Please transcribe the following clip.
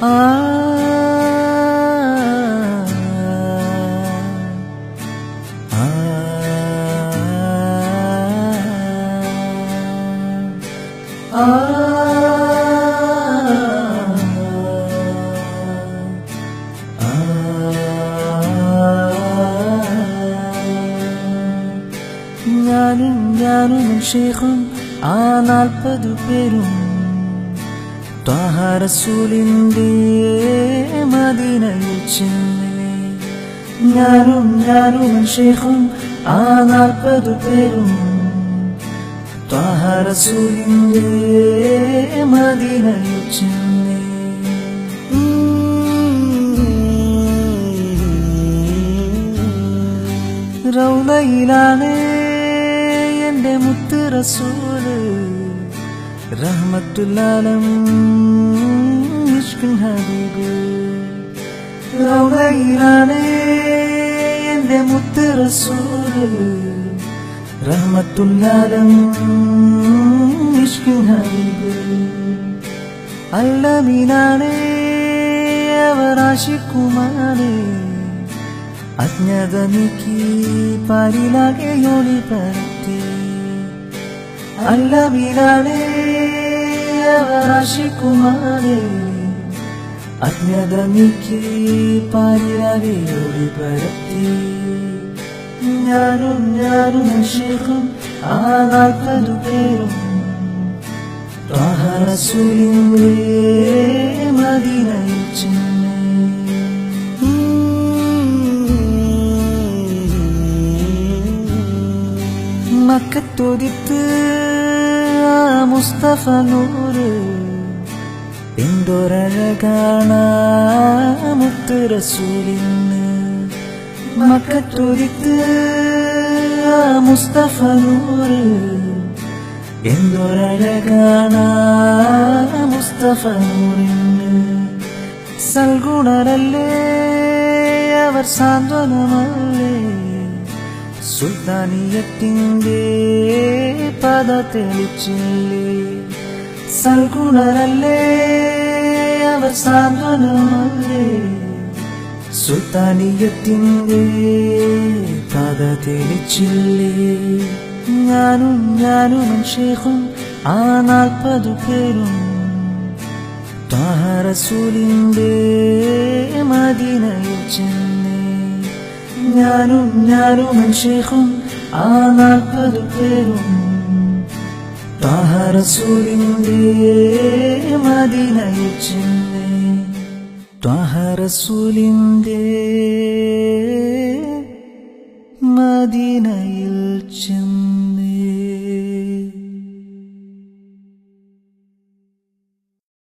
ആ ആ ആ ഞാനും ഷേഖും ആ 40 പേരും ത്വാഹ റസൂലിന്റെ മദീനയിൽ ചെന്നേ. ഞാനും ഷേഖും ആ 40 പേരും ത്വാഹ റസൂലിന്റെ മദീനയിൽ ചെന്നേ. റൗളയിലാണ് എന്റെ മുത്ത് റസൂല്, റഹ്മത്തുൽ ആലം ഇഷ്കുൽ ഹബീബ്. റൗളയിലാണ് എന്റെ മുത്ത് റസൂല്, റഹ്മത്തുൽ ആലം ഇഷ്കുൽ ഹബീബ്. അല്ലമീനാണ് അവർ ആശിക്കുമാണ്, അജ്ഞത നീക്കി പാരിലാകെ യോനി പരത്തി. അല്ലമീനാണ് അവർ ആശിക്കുമാണ്, അജ്ഞത നീക്കി പാരിലാകെ യോനി പരത്തി. ഞാനും ഷേഖും ആ 40 പേരും ത്വാഹ റസൂലിന്റെ മദീനയിൽ ചെന്നേ. മക്കത്തോദിത്ത് മുസ്തഫ നൂറ്, എന്തൊരഴകാണ് മുത്ത് റസൂലിന്. മക്കത്തോദിത്ത് മുസ്തഫ നൂറ്, എന്തൊരഴകാണ് മുസ്തഫ നൂറിന്. സൽഗുണരല്ലേ അവർ, സാന്ത്വനമല്ലേ സുൽത്താനിയത്തിന്റെ പദ തെളിച്ചില്ലേ. സൽഗുണരല്ലേ അവർ, സാന്ത്വനമല്ലേ സുൽത്താനിയത്തിന്റെ പദ തെളിച്ചില്ലേ. ഞാനും ഷേഖും ആ 40 പേരും ത്വാഹ റസൂലിന്റെ മദീനയിൽ ചെന്നേ. ഞാനും ഷേഖും ആ 40 പേരും ത്വാഹ റസൂലിന്റെ മദീനയിൽ ചെന്നേ. ത്വാഹ റസൂലിന്റെ മദീനയിൽ ചെന്നേ.